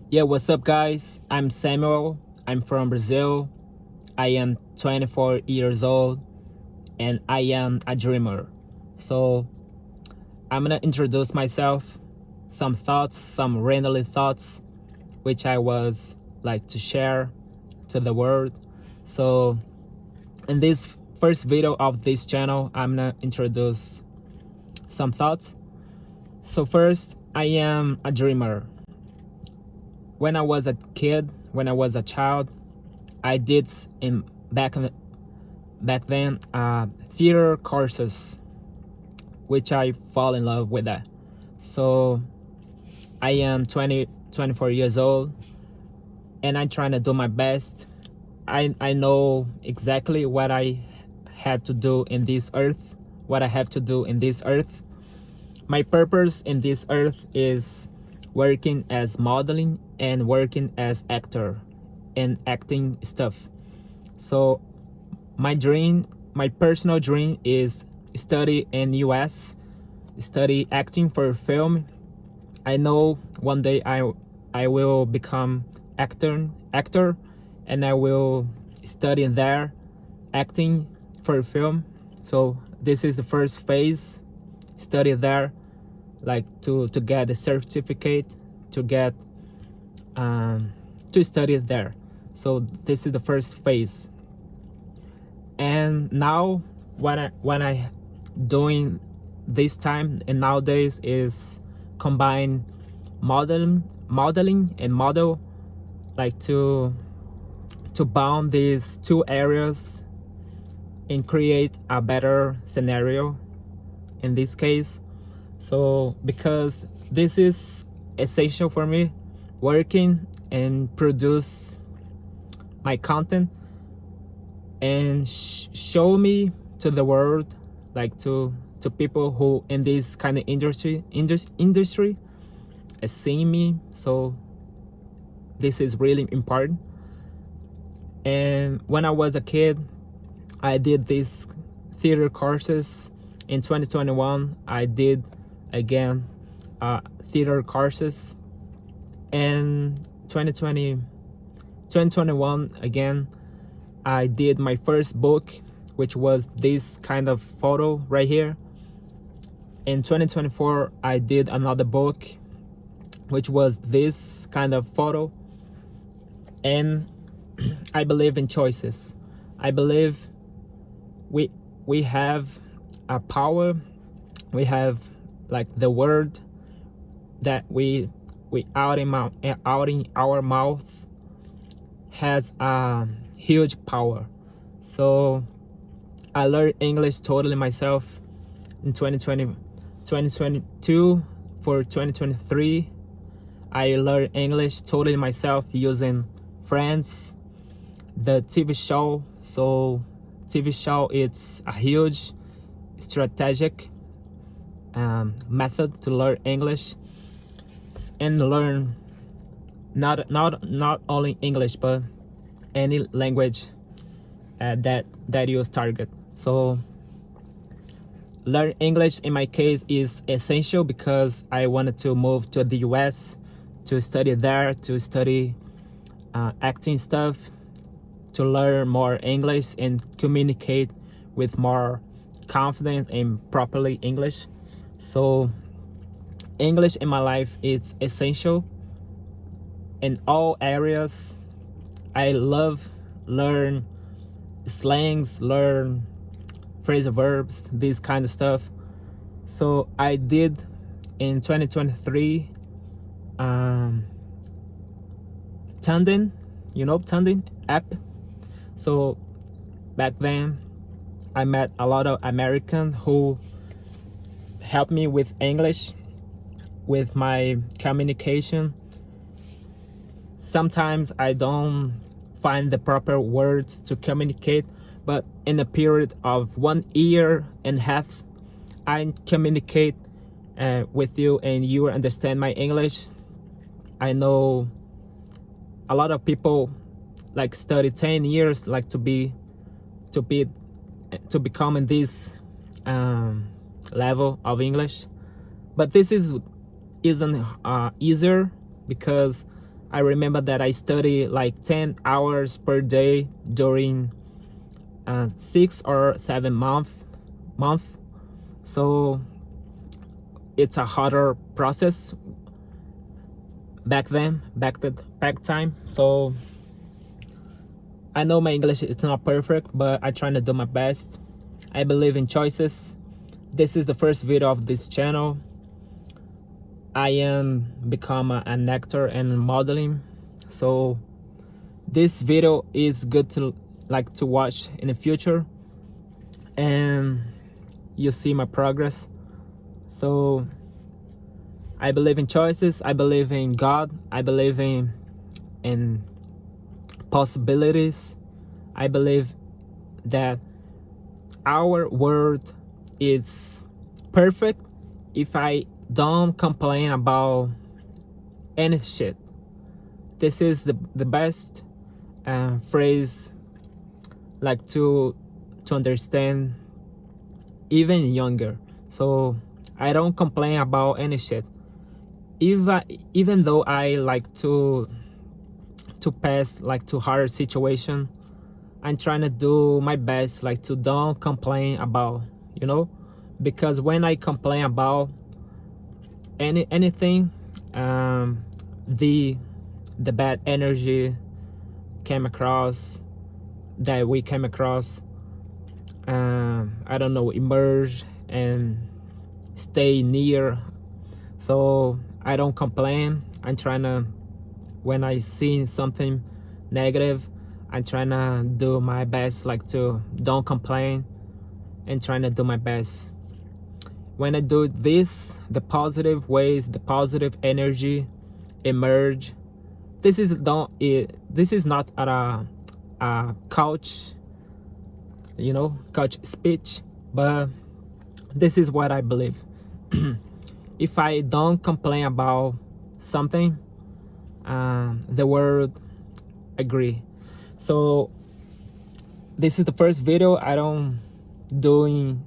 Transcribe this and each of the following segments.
Yeah, what's up, guys? I'm Samuel. I'm from Brazil. I am 24 years old and I am a dreamer. So, I'm gonna introduce myself, some thoughts, some randomly thoughts, which I was like to share to the world. So, in this first video of this channel, I'm gonna introduce some thoughts. So, first, I am a dreamer. When I was a kid, when I was a child, I did in back then theater courses, which I fall in love with that. So I am 24 years old, and I'm trying to do my best. I know exactly what I had to do in this earth, what I have to do in this earth. My purpose in this earth is working as modeling and working as actor and acting stuff. So my personal dream is study in US, study acting for film. I know one day I will become actor and I will study there acting for film. So this is the first phase, study there, like to get a certificate, to get to study there. So this is the first phase. And now what I doing this time and nowadays is combine modeling and model, like to bound these two areas and create a better scenario in this case. So because this is essential for me, working and produce my content and show me to the world, like to people who in this kind of industry see me. So this is really important. And when I was a kid, I did these theater courses. In 2021 I did again theater courses, and 2021 again I did my first book, which was this kind of photo right here. In 2024 I did another book, which was this kind of photo. And I believe in choices. I believe we have a power. We have like the word that we out in our mouth has a huge power. So I learned English totally myself in 2022. For 2023 I learned English totally myself using Friends, the TV show. So TV show, it's a huge strategic method to learn English and learn not only English but any language that you target. So learn English in my case is essential because I wanted to move to the US to study there, to study acting stuff, to learn more English and communicate with more confidence and properly English. So English in my life is essential in all areas. I love learn slangs, learn phrasal verbs, this kind of stuff. So I did in 2023 Tandem, Tandem app. So back then I met a lot of Americans who helped me with English, with my communication. Sometimes I don't find the proper words to communicate, but in a period of 1.5 years I communicate with you and you understand my English. I know a lot of people like study 10 years like to become in this level of English, but this isn't easier because I remember that I study like 10 hours per day during 6 or 7 month. So it's a harder process back then, back time. So I know my English is not perfect, but I try to do my best. I believe in choices. This is the first video of this channel. I am become an actor and modeling, so this video is good to watch in the future, and you see my progress. So I believe in choices. I believe in God. I believe in possibilities. I believe that our world is perfect if I don't complain about any shit. This is the best phrase like to understand even younger. So I don't complain about any shit. Even though I like to pass like to hard situation, I'm trying to do my best like to don't complain about, because when I complain about anything, the bad energy we came across, I don't know, emerge and stay near. So I don't complain. I'm trying to, when I see something negative, I'm trying to do my best like to don't complain and trying to do my best. When I do this, the positive ways, the positive energy emerge. This is not a couch, couch speech, but this is what I believe. If I don't complain about something, the world agree. So this is the first video. I don't doing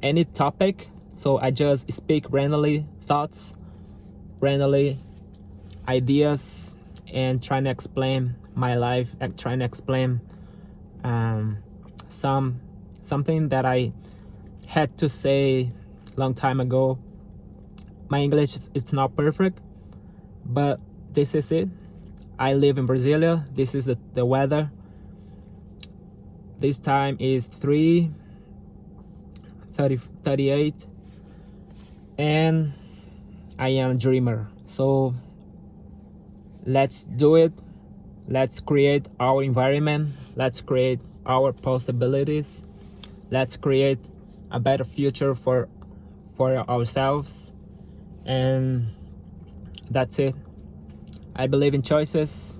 any topic. So I just speak randomly thoughts, randomly ideas, and trying to explain my life, and trying to explain something that I had to say long time ago. My English is not perfect, but this is it. I live in Brasilia. This is the weather. This time is 3:38. And I am a dreamer. So let's do it. Let's create our environment. Let's create our possibilities. Let's create a better future for ourselves. And that's it. I believe in choices.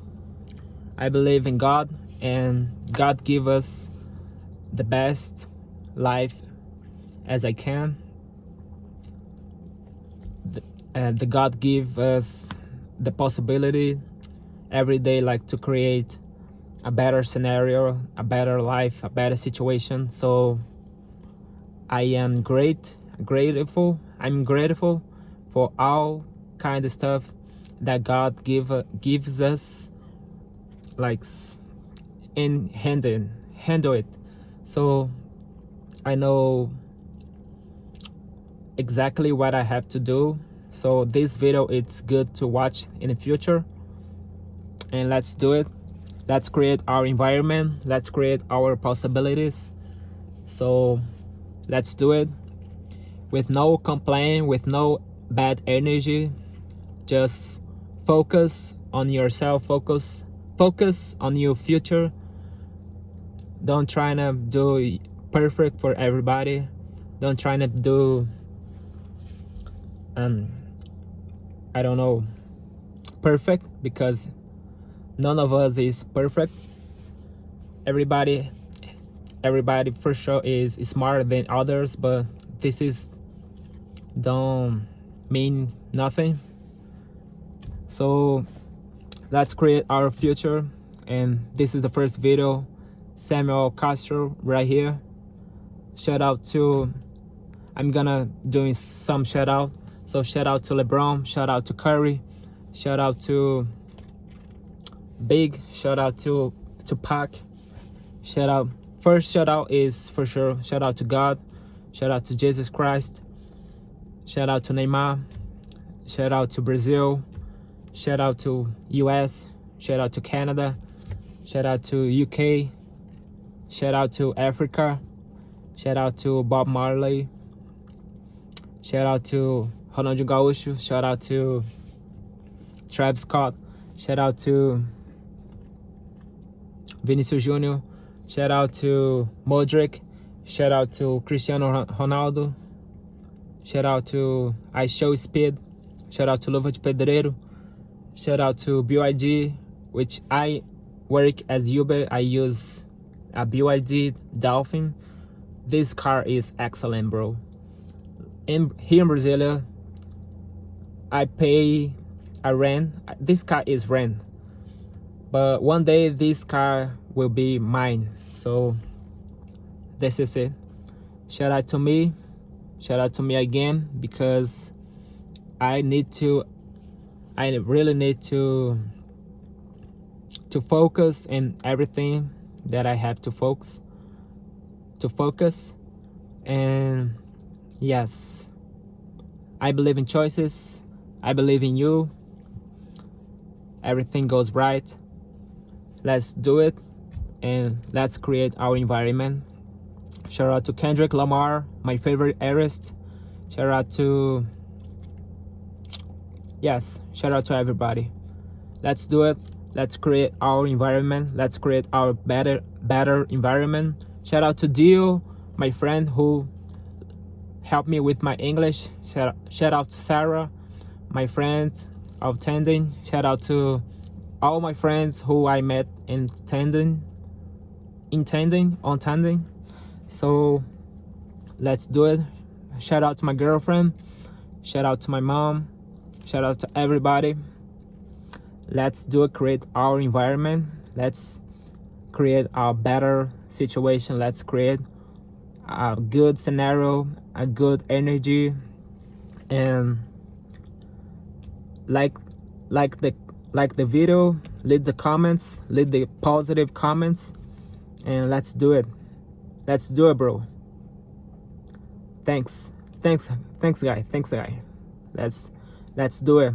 I believe in God, and God give us the best life as I can. The God give us the possibility every day like to create a better scenario, a better life, a better situation. So I am grateful. I'm grateful for all kind of stuff that God gives us, like in handle it. So I know exactly what I have to do. So this video, it's good to watch in the future, and let's do it. Let's create our environment. Let's create our possibilities. So let's do it with no complaint, with no bad energy. Just focus on yourself. Focus on your future. Don't try to do perfect for everybody. Don't try to do I don't know, perfect, because none of us is perfect. Everybody for sure is smarter than others, but this is don't mean nothing. So let's create our future, and this is the first video. Samuel Castro right here. Shout out to, I'm gonna doing some shout out. So shout out to LeBron, shout out to Curry, shout out to big shout out to Pac. First shout out is for sure shout out to God, shout out to Jesus Christ, shout out to Neymar, shout out to Brazil, shout out to US, shout out to Canada, shout out to UK, shout out to Africa, shout out to Bob Marley, shout out to Ronaldinho Gaúcho, shout out to Travis Scott, shout out to Vinicius Junior, shout out to Modric, shout out to Cristiano Ronaldo, shout out to I Show Speed, shout out to Luva de Pedreiro, shout out to BYD, which I work as Uber. I use a BYD Dolphin. This car is excellent, bro. Here in Brasilia, I pay a rent. This car is rent, but one day this car will be mine. So this is it. Shout out to me again, because I really need to focus in everything that I have to focus. And yes, I believe in choices. I believe in you. Everything goes right. Let's do it, and let's create our environment. Shout out to Kendrick Lamar, my favorite artist. Shout out to everybody. Let's do it. Let's create our environment. Let's create our better environment. Shout out to Dio, my friend who helped me with my English. Shout out to Sarah, my friends of Tandem. Shout out to all my friends who I met in Tandem. So let's do it. Shout out to my girlfriend. Shout out to my mom. Shout out to everybody. Let's do it. Create our environment. Let's create a better situation. Let's create a good scenario, a good energy, and like the video, leave the comments, leave the positive comments, and let's do it. Let's do it, bro. Thanks guy. Let's do it.